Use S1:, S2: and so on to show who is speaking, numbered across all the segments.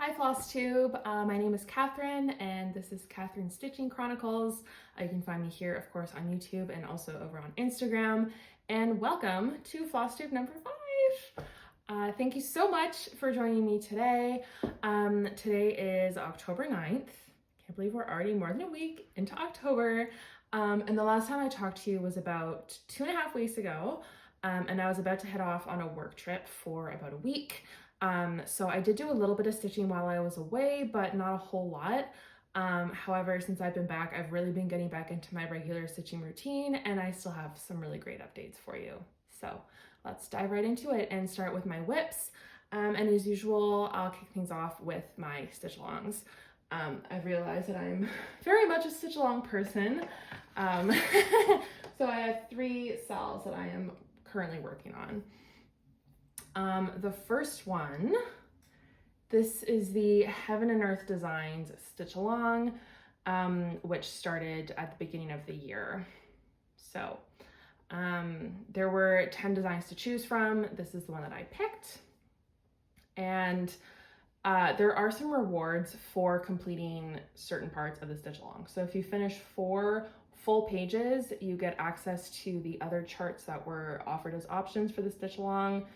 S1: Hi Flosstube, my name is Katherine and this is Katherine Stitching Chronicles. You can find me here of course on YouTube and also over on Instagram. And welcome to Flosstube number 5. Thank you so much for joining me today. Today is October 9th. Can't believe we're already more than a week into October. And the last time I talked to you was about 2.5 weeks ago. And I was about to head off on a work trip for about a week. So I did do a little bit of stitching while I was away, but not a whole lot. However, since I've been back, I've really been getting back into my regular stitching routine, and I still have some really great updates for you. So let's dive right into it and start with my whips. And as usual, I'll kick things off with my stitch alongs. I've realized that I'm very much a stitch along person. So I have 3 SALs that I am currently working on. The first one, this is the Heaven and Earth Designs Stitch Along, which started at the beginning of the year. So there were 10 designs to choose from. This is the one that I picked. And there are some rewards for completing certain parts of the stitch along. So if you finish 4 full pages, you get access to the other charts that were offered as options for the stitch along.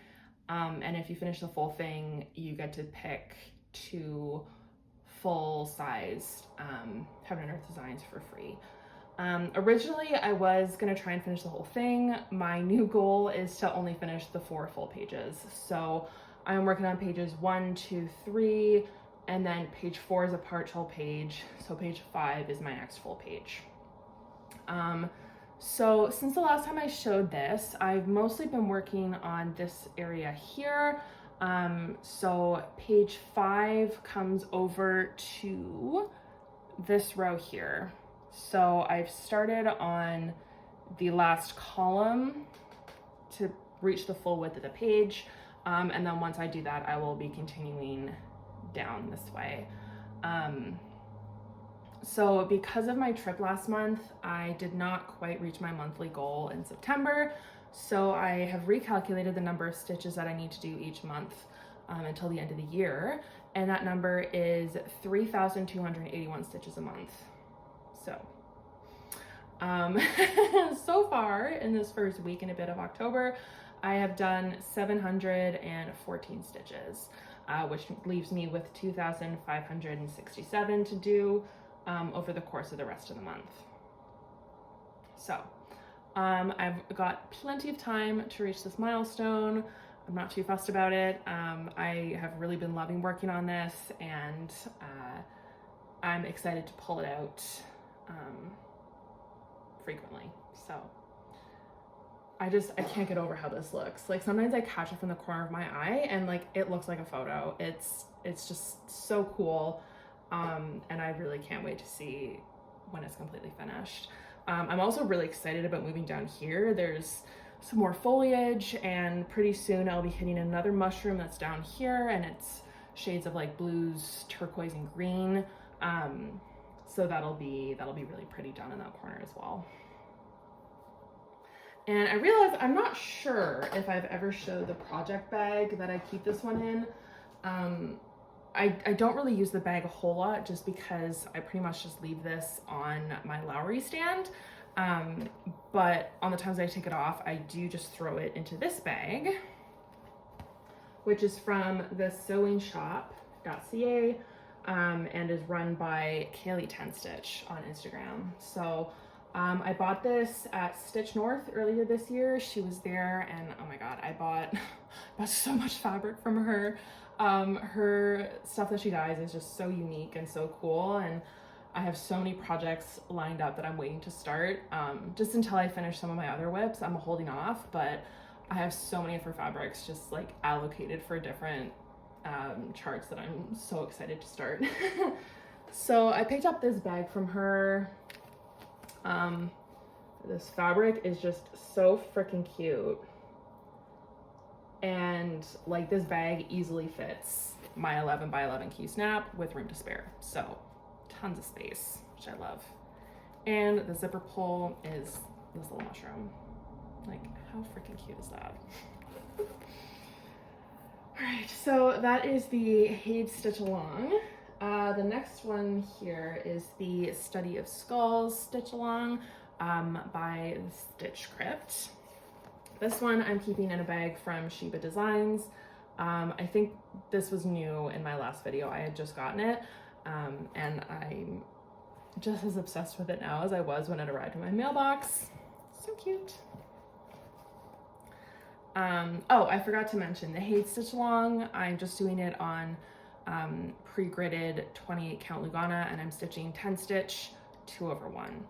S1: And if you finish the full thing, you get to pick 2 full-sized Heaven and Earth designs for free. Originally, I was going to try and finish the whole thing. My new goal is to only finish the 4 full pages. So I'm working on pages 1, 2, 3, and then page 4 is a partial page. So page 5 is my next full page. So since the last time I showed this, I've mostly been working on this area here. So page 5 comes over to this row here. So I've started on the last column to reach the full width of the page. And then once I do that, I will be continuing down this way. So because of my trip last month, I did not quite reach my monthly goal in September. So I have recalculated the number of stitches that I need to do each month until the end of the year. And that number is 3,281 stitches a month. So, so far in this first week and a bit of October, I have done 714 stitches, which leaves me with 2,567 to do over the course of the rest of the month. So I've got plenty of time to reach this milestone. I'm not too fussed about it. I have really been loving working on this, and I'm excited to pull it out frequently. So I can't get over how this looks. Like sometimes I catch it from the corner of my eye and like it looks like a photo. It's just so cool. And I really can't wait to see when it's completely finished. I'm also really excited about moving down here. There's some more foliage, and pretty soon I'll be hitting another mushroom that's down here, and it's shades of like blues, turquoise, and green. So that'll be really pretty down in that corner as well. And I realized I'm not sure if I've ever showed the project bag that I keep this one in. I don't really use the bag a whole lot just because I pretty much just leave this on my Lowry stand. But on the times I take it off, I do just throw it into this bag, which is from the sewingshop.ca and is run by Kaylee 10 Stitch on Instagram. So I bought this at Stitch North earlier this year. She was there, and oh my god, I bought so much fabric from her. Her stuff that she dyes is just so unique and so cool, and I have so many projects lined up that I'm waiting to start. Just until I finish some of my other whips, I'm holding off, but I have so many of her fabrics just like allocated for different charts that I'm so excited to start. So I picked up this bag from her. This fabric is just so freaking cute. And like this bag easily fits my 11 by 11 key snap with room to spare. So tons of space, which I love. And the zipper pull is this little mushroom. Like how freaking cute is that? All right, so that is the Hade Stitch Along. The next one here is the Study of Skulls Stitch Along by the Stitch Crypt. This one I'm keeping in a bag from Sheba Designs. I think this was new in my last video. I had just gotten it, and I'm just as obsessed with it now as I was when it arrived in my mailbox. So cute. Oh, I forgot to mention the Hade Stitch Along. I'm just doing it on pre-gridded 28 count Lugana, and I'm stitching 10 stitch 2/1.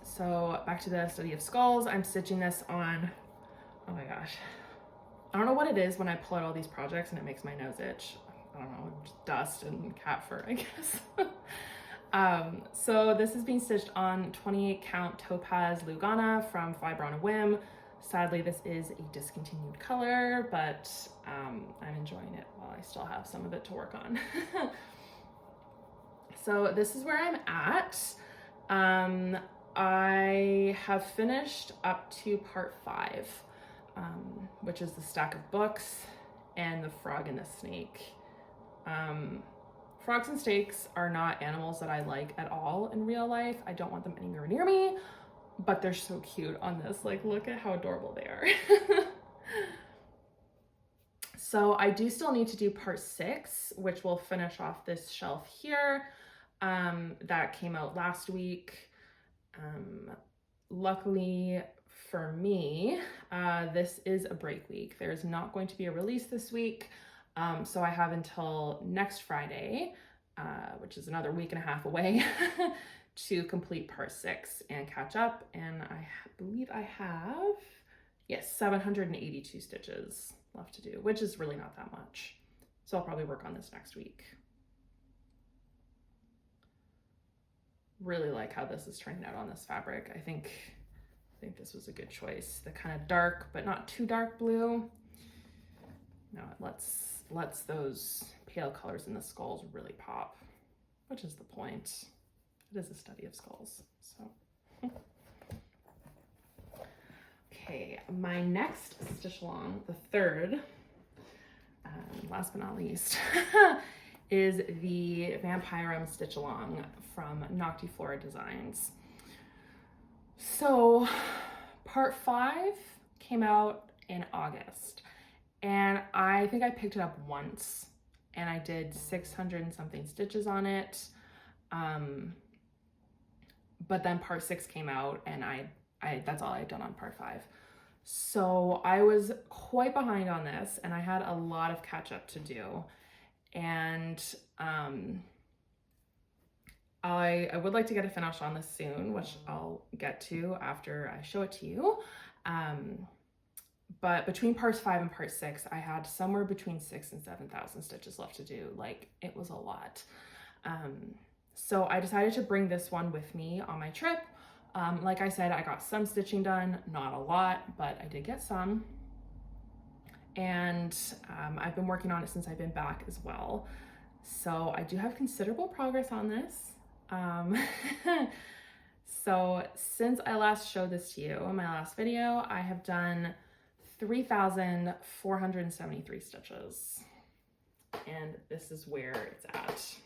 S1: So back to the Study of Skulls. I'm stitching this on, oh my gosh, I don't know what it is when I pull out all these projects and it makes my nose itch. I don't know, just dust and cat fur, I guess. So this is being stitched on 28 count Topaz Lugana from Fiber on a Whim. Sadly, this is a discontinued color, but I'm enjoying it while I still have some of it to work on. So this is where I'm at. I have finished up to part 5, which is the stack of books and the frog and the snake. Frogs and snakes are not animals that I like at all in real life. I don't want them anywhere near me, but they're so cute on this. Like, look at how adorable they are. So I do still need to do part 6, which will finish off this shelf here. That came out last week. Luckily for me, this is a break week. There's not going to be a release this week. So I have until next Friday, which is another week and a half away, to complete part 6 and catch up. And I believe I have, yes, 782 stitches left to do, which is really not that much. So I'll probably work on this next week. Really like how this is turning out on this fabric. I think this was a good choice. The kind of dark, but not too dark blue. No, it lets those pale colors in the skulls really pop, which is the point. It is a study of skulls, so. Okay, my next stitch along, the third, last but not least, is the Vampirum Stitch Along from Noctiflora Designs. So part 5 came out in August, and I think I picked it up once and I did 600 and something stitches on it. But then part 6 came out and I that's all I'd done on part 5. So I was quite behind on this and I had a lot of catch up to do. And I would like to get a finish on this soon, which I'll get to after I show it to you. But between parts 5 and part 6, I had somewhere between 6,000 and 7,000 stitches left to do. Like, it was a lot. So I decided to bring this one with me on my trip. Like I said, I got some stitching done, not a lot, but I did get some. And I've been working on it since I've been back as well. So I do have considerable progress on this. So since I last showed this to you in my last video, I have done 3,473 stitches. And this is where it's at.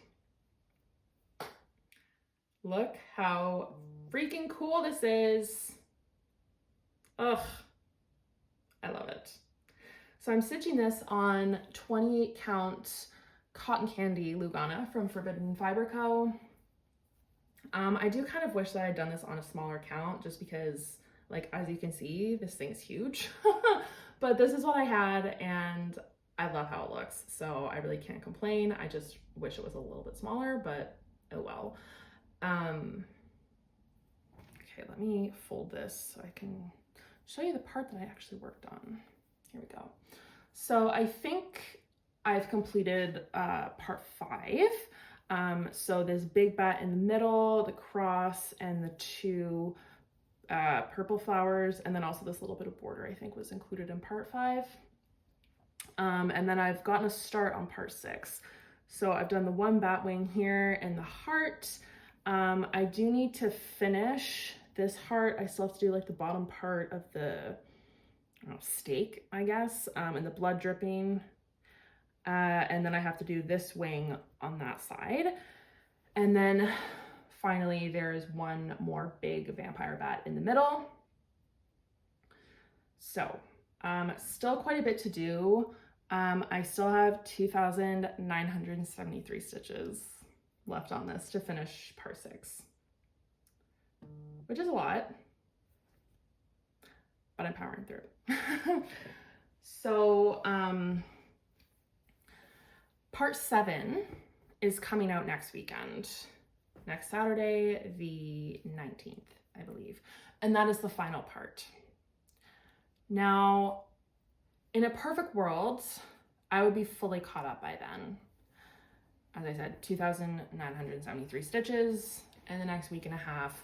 S1: Look how freaking cool this is. Ugh, I love it. So I'm stitching this on 28 count Cotton Candy Lugana from Forbidden Fiber Co. I do kind of wish that I'd done this on a smaller count just because, like, as you can see, this thing's huge. But this is what I had and I love how it looks. So I really can't complain. I just wish it was a little bit smaller, but oh well. Okay, let me fold this so I can show you the part that I actually worked on. Here we go. So I think I've completed part 5. So this big bat in the middle, the cross, and the 2 purple flowers, and then also this little bit of border I think was included in part 5. And then I've gotten a start on part 6. So I've done the 1 bat wing here and the heart. I do need to finish this heart. I still have to do like the bottom part of the don't know, steak, I guess, and the blood dripping. And then I have to do this wing on that side. And then finally, there's one more big vampire bat in the middle. So, still quite a bit to do. I still have 2,973 stitches left on this to finish part 6, which is a lot, but I'm powering through. So, part 7 is coming out next weekend, next Saturday, the 19th, I believe. And that is the final part. Now, in a perfect world, I would be fully caught up by then. As I said, 2,973 stitches in the next week and a half.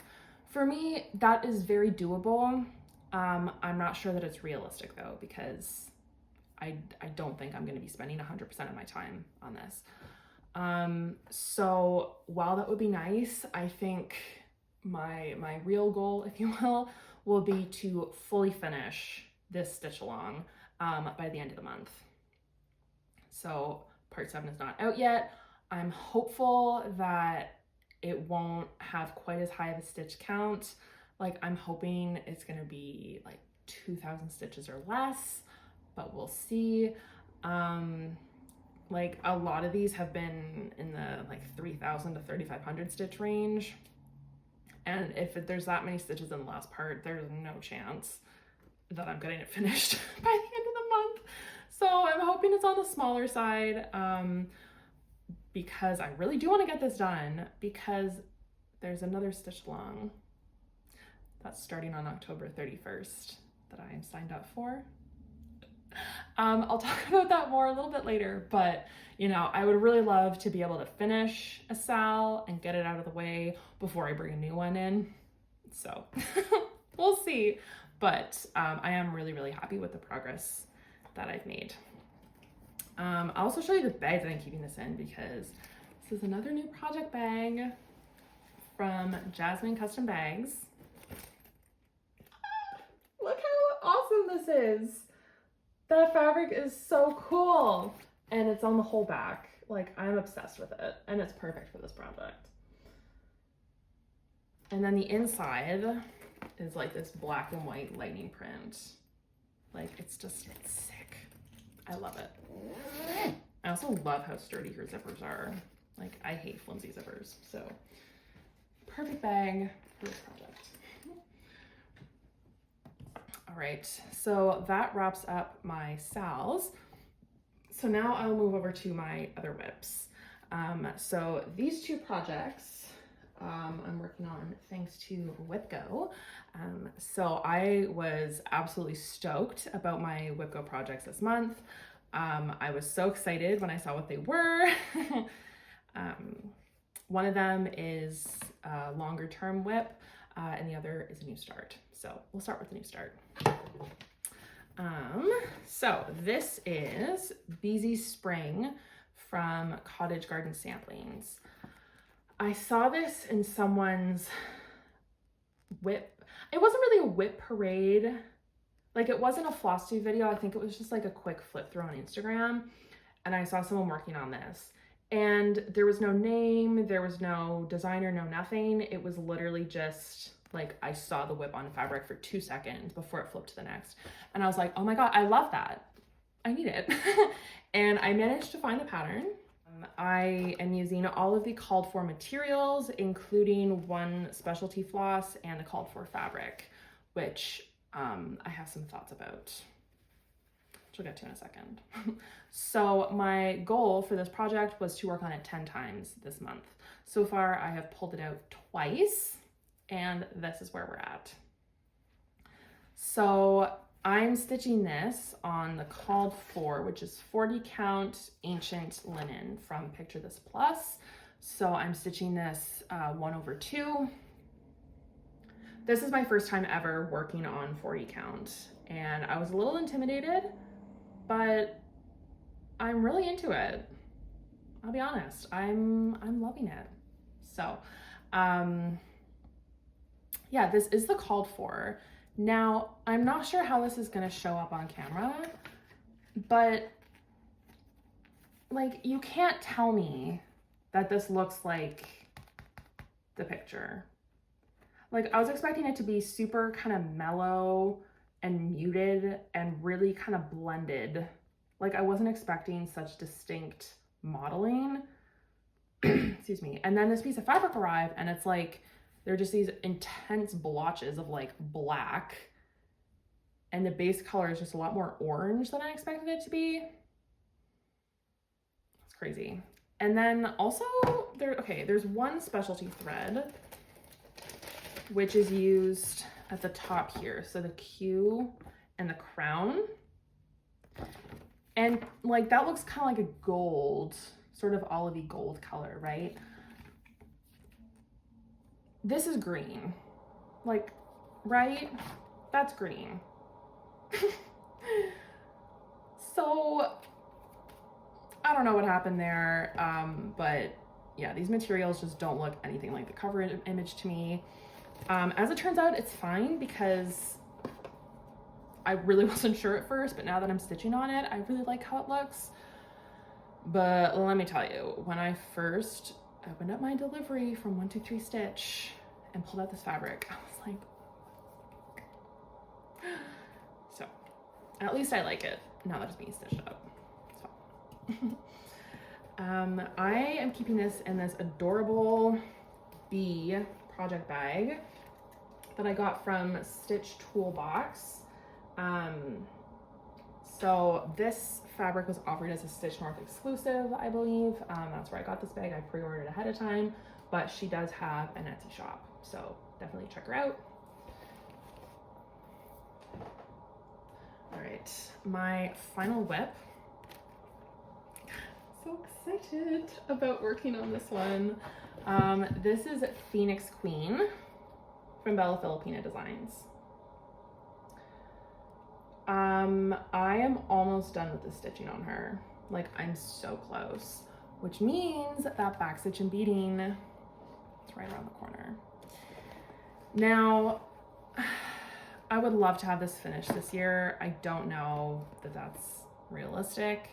S1: For me, that is very doable. I'm not sure that it's realistic though, because I don't think I'm gonna be spending 100% of my time on this. So while that would be nice, I think my real goal, if you will be to fully finish this stitch along by the end of the month. So part 7 is not out yet. I'm hopeful that it won't have quite as high of a stitch count. Like, I'm hoping it's gonna be like 2,000 stitches or less, but we'll see. Like, a lot of these have been in the like 3,000 to 3,500 stitch range. And if there's that many stitches in the last part, there's no chance that I'm getting it finished by the end of the month. So I'm hoping it's on the smaller side, because I really do want to get this done, because there's another stitch along that's starting on October 31st that I am signed up for. I'll talk about that more a little bit later, but you know, I would really love to be able to finish a SAL and get it out of the way before I bring a new one in. So we'll see. But I am really, really happy with the progress that I've made. I'll also show you the bag that I'm keeping this in, because this is another new project bag from Jasmine Custom Bags. Look how awesome this is. That fabric is so cool. And it's on the whole back. Like, I'm obsessed with it, and it's perfect for this project. And then the inside is like this black and white lightning print. Like, it's just sick. I love it. I also love how sturdy her zippers are. Like, I hate flimsy zippers, so perfect bag for this project. All right, so that wraps up my SALs. So now I'll move over to my other WIPs. So these two projects I'm working on thanks to WIPGO. So I was absolutely stoked about my WIPGO projects this month. I was so excited when I saw what they were. One of them is a longer term WIP, and the other is a new start. So we'll start with the new start. So this is Beezy Spring from Cottage Garden Samplings. I saw this in someone's WIP. It wasn't really a WIP parade. Like, it wasn't a Flosstube video. I think it was just like a quick flip through on Instagram. And I saw someone working on this. And there was no name, there was no designer, no nothing. It was literally just like, I saw the WIP on fabric for 2 seconds before it flipped to the next. And I was like, oh my God, I love that. I need it. And I managed to find the pattern. I am using all of the called for materials, including one specialty floss and the called for fabric, which I have some thoughts about, which we'll get to in a second. So my goal for this project was to work on it 10 times this month. So far, I have pulled it out twice, and this is where we're at. So I'm stitching this on the called for, which is 40 count ancient linen from Picture This Plus. So I'm stitching this 1/2. This is my first time ever working on 40 count, and I was a little intimidated, but I'm really into it. I'll be honest, I'm loving it. So yeah, this is the called for. Now, I'm not sure how this is gonna show up on camera, but like, you can't tell me that this looks like the picture. Like, I was expecting it to be super kind of mellow and muted and really kind of blended. Like, I wasn't expecting such distinct modeling. Excuse me. And then this piece of fabric arrived and it's like, they're just these intense blotches of like black. And the base color is just a lot more orange than I expected it to be. It's crazy. And then also there's one specialty thread, which is used at the top here. So the Q and the crown. And like, that looks kind of like a gold, sort of olivey gold color, right? This is green, like, right? That's green. So I don't know what happened there, but yeah, these materials just don't look anything like the cover image to me. As it turns out, it's fine because I really wasn't sure at first, but now that I'm stitching on it, I really like how it looks. But let me tell you, when I first opened up my delivery from 123 Stitch and pulled out this fabric, I was like, so at least I like it now that it's being stitched up. So I am keeping this in this adorable bee project bag that I got from Stitch Toolbox. So this fabric was offered as a Stitch North exclusive, I believe. That's where I got this bag. I pre-ordered ahead of time, but she does have an Etsy shop, so definitely check her out. All right, my final whip. So excited about working on this one. This is Phoenix Queen from Bella Filipina Designs. I am almost done with the stitching on her. Like, I'm so close, which means that back stitch and beading is right around the corner. Now, I would love to have this finished this year. I don't know that that's realistic,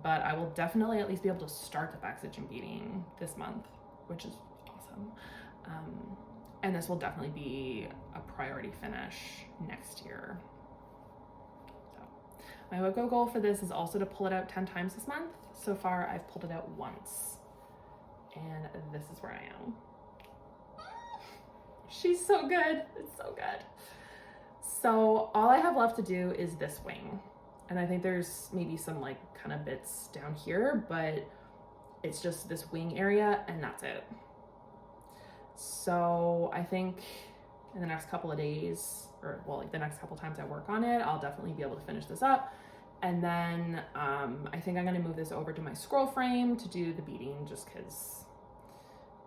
S1: but I will definitely at least be able to start the back stitch and beading this month, which is awesome. And this will definitely be a priority finish next year. My WIPGO goal for this is also to pull it out 10 times this month. So far, I've pulled it out once, and this is where I am. She's so good. It's so good. So all I have left to do is this wing. And I think there's maybe some like kind of bits down here, but it's just this wing area and that's it. So I think in the next couple of days, or well, like the next couple times I work on it, I'll definitely be able to finish this up. And then I think I'm gonna move this over to my scroll frame to do the beading, just because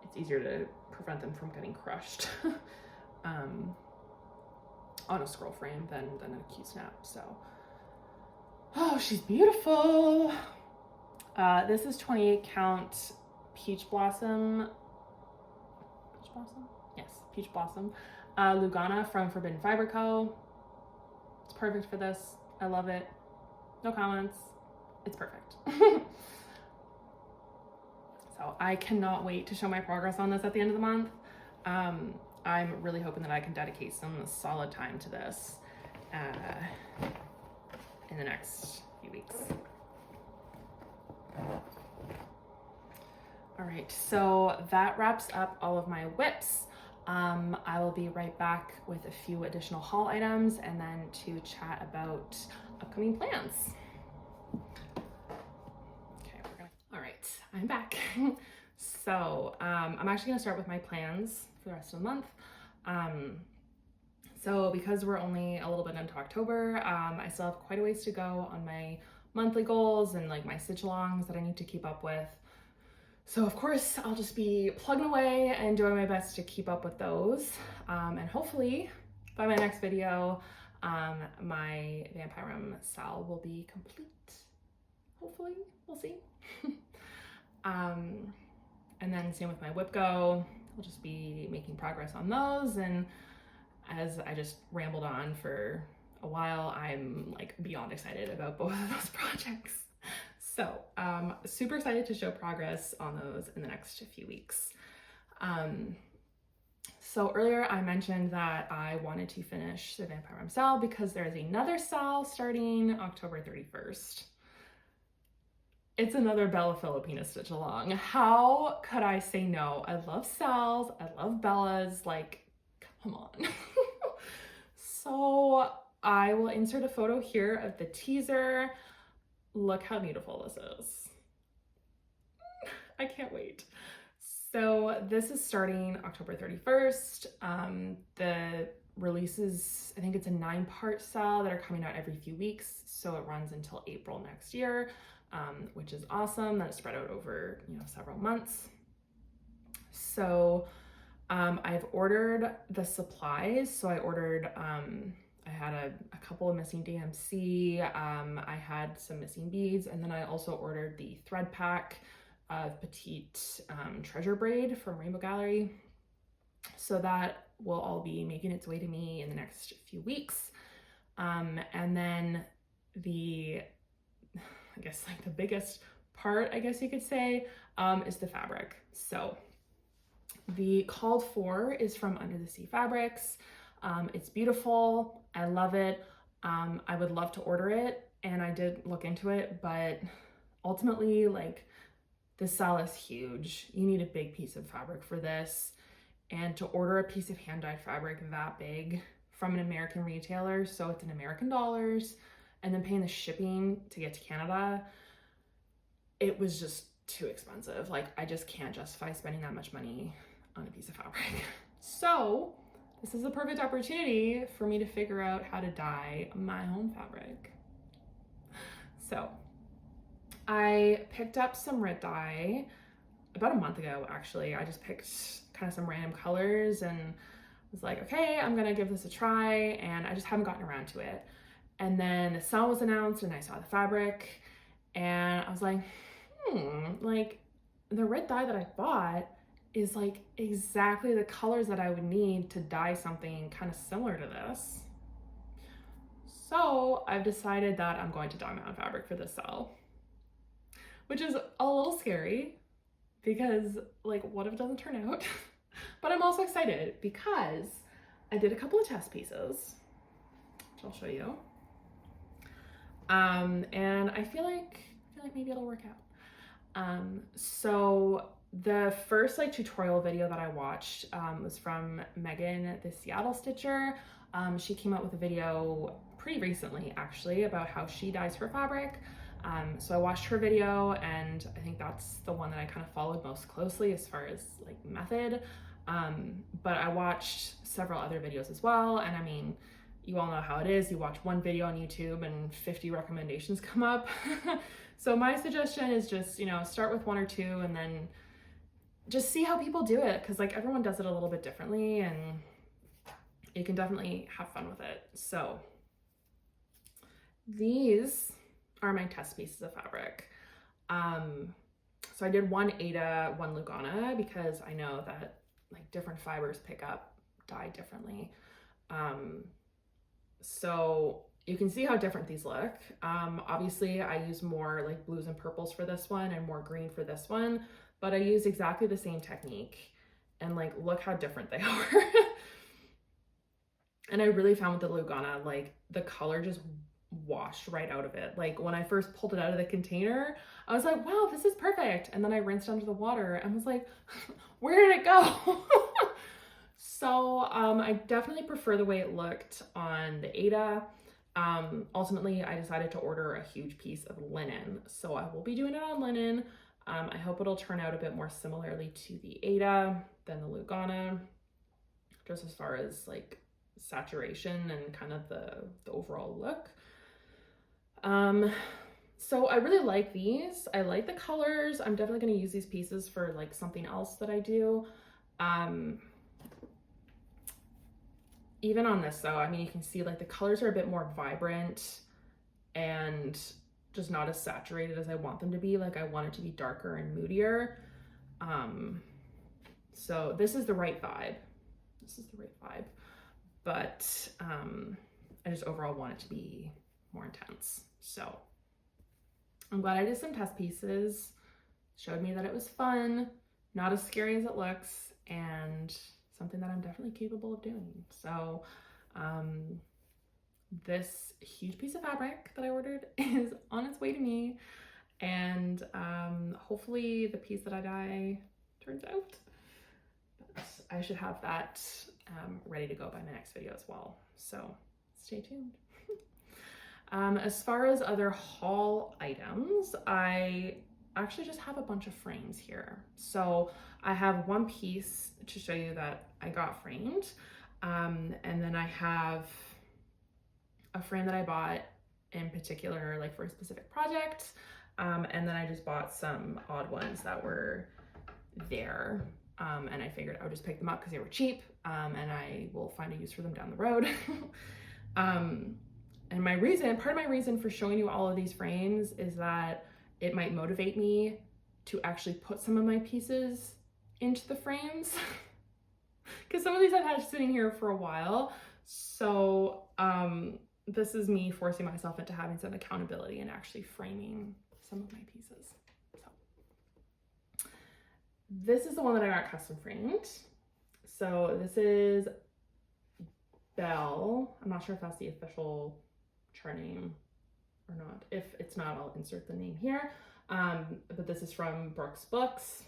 S1: it's easier to prevent them from getting crushed on a scroll frame than a Q-snap. So, oh, she's beautiful. This is 28 count Peach Blossom. Peach Blossom? Yes, Peach Blossom. Lugana from Forbidden Fiber Co. It's perfect for this. I love it. No comments. It's perfect. So I cannot wait to show my progress on this at the end of the month. I'm really hoping that I can dedicate some solid time to this in the next few weeks. All right, so that wraps up all of my whips. I will be right back with a few additional haul items and then to chat about upcoming plans. Okay, all right, I'm back. So I'm actually gonna start with my plans for the rest of the month. So because we're only a little bit into October, I still have quite a ways to go on my monthly goals and like my stitch alongs that I need to keep up with. So of course, I'll just be plugging away and doing my best to keep up with those. And hopefully by my next video, my Vampirum SAL will be complete. Hopefully, we'll see. And then same with my WIPGO. I'll just be making progress on those and as I just rambled on for a while, I'm like beyond excited about both of those projects. So super excited to show progress on those in the next few weeks. So earlier I mentioned that I wanted to finish the Vampire Mom SAL because there is another SAL starting October 31st. It's another Bella Filipina stitch along. How could I say no? I love SALs, I love Bellas, like, come on. So I will insert a photo here of the teaser. Look how beautiful this is. I can't wait. So this is starting October 31st. The releases, I think it's a 9-part SAL that are coming out every few weeks. So it runs until April next year, which is awesome. That's spread out over, several months. So I've ordered the supplies. So I ordered, I had a couple of missing DMC. I had some missing beads, and then I also ordered the thread pack of petite treasure braid from Rainbow Gallery. So that will all be making its way to me in the next few weeks. And then I guess like the biggest part, I guess you could say, is the fabric. So the called for is from Under the Sea Fabrics. It's beautiful. I love it. I would love to order it, and I did look into it, but ultimately, like, this SAL is huge. You need a big piece of fabric for this, and to order a piece of hand-dyed fabric that big from an American retailer, so it's in American dollars, and then paying the shipping to get to Canada, it was just too expensive. Like, I just can't justify spending that much money on a piece of fabric. So this is a perfect opportunity for me to figure out how to dye my own fabric. So I picked up some red dye about a month ago, actually. I just picked kind of some random colors and was like, okay, I'm gonna give this a try, and I just haven't gotten around to it. And then the SAL was announced and I saw the fabric and I was like, like the red dye that I bought is like exactly the colors that I would need to dye something kind of similar to this. So I've decided that I'm going to dye my own fabric for this SAL, which is a little scary because, like, what if it doesn't turn out? But I'm also excited because I did a couple of test pieces, which I'll show you. And I feel like maybe it'll work out. So the first like tutorial video that I watched was from Megan, the Seattle Stitcher. She came out with a video pretty recently, actually, about how she dyes her fabric. So I watched her video, and I think that's the one that I kind of followed most closely as far as like method. But I watched several other videos as well, and I mean, you all know how it is. You watch one video on YouTube and 50 recommendations come up. So my suggestion is just, start with one or two and then just see how people do it, because like everyone does it a little bit differently, and you can definitely have fun with it. So these are my test pieces of fabric. So I did one Aida, one Lugana, because I know that like different fibers pick up dye differently. So you can see how different these look. Obviously I use more like blues and purples for this one and more green for this one, but I use exactly the same technique, and like, look how different they are. And I really found with the Lugana, like the color just washed right out of it. Like when I first pulled it out of the container, I was like, wow, this is perfect. And then I rinsed under the water and was like, where did it go? So I definitely prefer the way it looked on the Aida. Ultimately, I decided to order a huge piece of linen. So I will be doing it on linen. I hope it'll turn out a bit more similarly to the Aida than the Lugana, just as far as like saturation and kind of the overall look. So I really like these. I like the colors. I'm definitely going to use these pieces for like something else that I do. Even on this though, I mean, you can see like the colors are a bit more vibrant and just not as saturated as I want them to be. Like I want it to be darker and moodier. So this is the right vibe. This is the right vibe. but I just overall want it to be more intense. So I'm glad I did some test pieces, showed me that it was fun, not as scary as it looks, and something that I'm definitely capable of doing. So this huge piece of fabric that I ordered is on its way to me, and hopefully the piece that I dye turns out. But I should have that ready to go by my next video as well, so stay tuned. As far as other haul items, I actually just have a bunch of frames here. So I have one piece to show you that I got framed, and then I have a frame that I bought in particular, like for a specific project, and then I just bought some odd ones that were there, and I figured I would just pick them up because they were cheap, and I will find a use for them down the road. And part of my reason for showing you all of these frames is that it might motivate me to actually put some of my pieces into the frames. Because some of these I've had sitting here for a while. So this is me forcing myself into having some accountability and actually framing some of my pieces. So this is the one that I got custom framed. So this is Belle. I'm not sure if that's the official chart name or not. If it's not, I'll insert the name here. But this is from Brooks Books.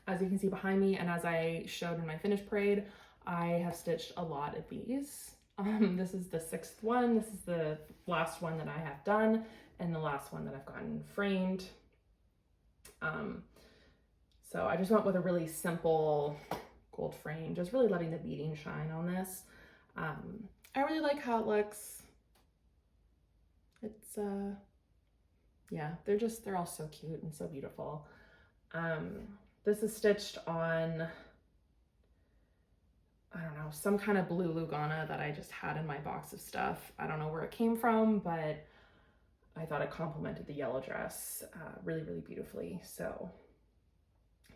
S1: As you can see behind me, and as I showed in my finished parade, I have stitched a lot of these. This is the 6th one. This is the last one that I have done, and the last one that I've gotten framed. So I just went with a really simple gold frame, just really letting the beading shine on this. I really like how it looks. It's yeah, they're all so cute and so beautiful. This is stitched on, I don't know, some kind of blue Lugana that I just had in my box of stuff. I don't know where it came from, but I thought it complemented the yellow dress really, really beautifully. So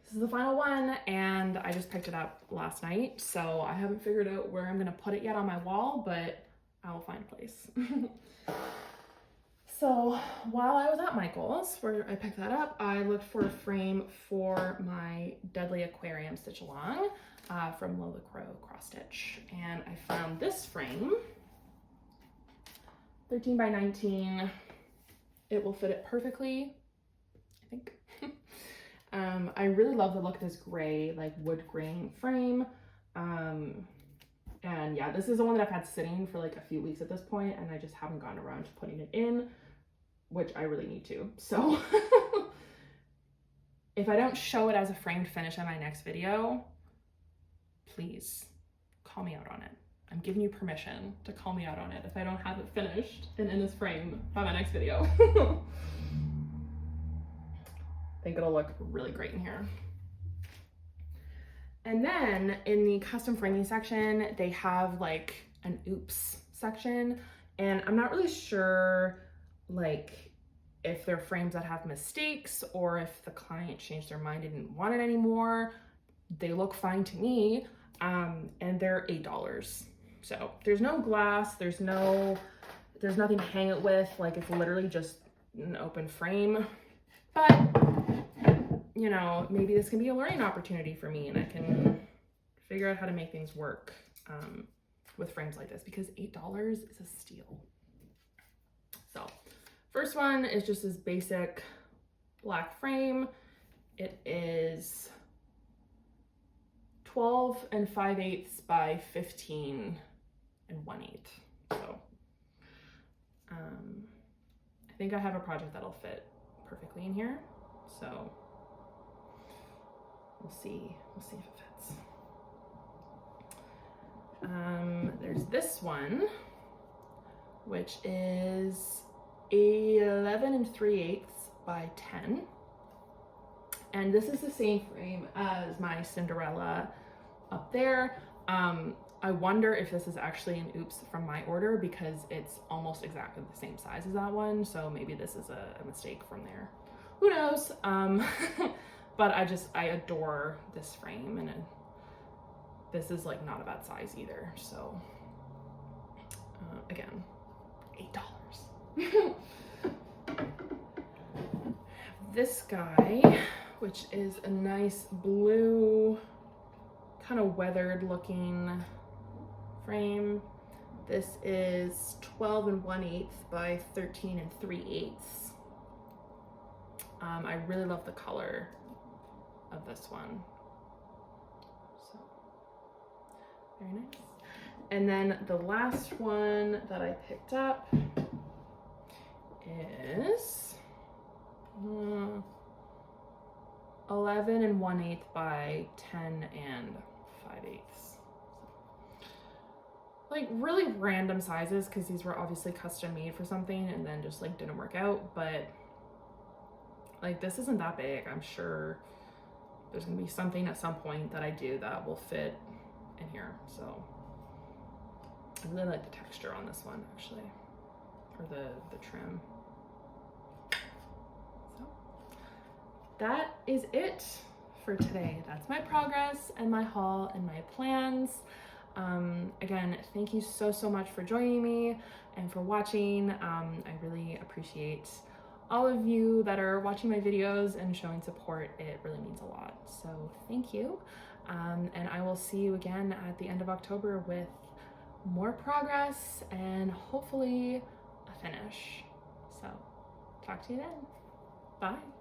S1: this is the final one, and I just picked it up last night, so I haven't figured out where I'm gonna put it yet on my wall, but I will find a place. So while I was at Michael's, where I picked that up, I looked for a frame for my Deadly Aquarium stitch along from Lola Crow Cross Stitch, and I found this frame, 13 by 19. It will fit it perfectly, I think. I really love the look of this gray, like wood grain frame. And yeah, this is the one that I've had sitting for like a few weeks at this point, and I just haven't gotten around to putting it in, which I really need to. So if I don't show it as a framed finish in my next video, please call me out on it. I'm giving you permission to call me out on it if I don't have it finished and in this frame by my next video. I think it'll look really great in here. And then in the custom framing section, they have like an oops section, and I'm not really sure like if they're frames that have mistakes or if the client changed their mind and didn't want it anymore. They look fine to me, and they're $8. So there's no glass, there's nothing to hang it with, like it's literally just an open frame. But you know, maybe this can be a learning opportunity for me, and I can figure out how to make things work with frames like this, because $8 is a steal. So first one is just this basic black frame. It is 12 5/8 by 15 1/8. So I think I have a project that'll fit perfectly in here. So we'll see if it fits. There's this one, which is 11 3/8 by 10. And this is the same frame as my Cinderella up there. I wonder if this is actually an oops from my order, because it's almost exactly the same size as that one. So maybe this is a mistake from there. Who knows? But I adore this frame, and this is like not a bad size either. So again, $8. This guy, which is a nice blue, kind of weathered looking frame. This is 12 1/8 by 13 3/8. I really love the color of this one. So, very nice. And then the last one that I picked up is 11 1/8 by 10 5/8. Like really random sizes, because these were obviously custom made for something and then just like didn't work out. But like this isn't that big. I'm sure there's gonna be something at some point that I do that will fit in here. So I really like the texture on this one actually, or the trim. So that is it for today. That's my progress and my haul and my plans. Again, thank you so much for joining me and for watching. I really appreciate all of you that are watching my videos and showing support. It really means a lot. So thank you. And I will see you again at the end of October with more progress and hopefully a finish. So talk to you then. Bye.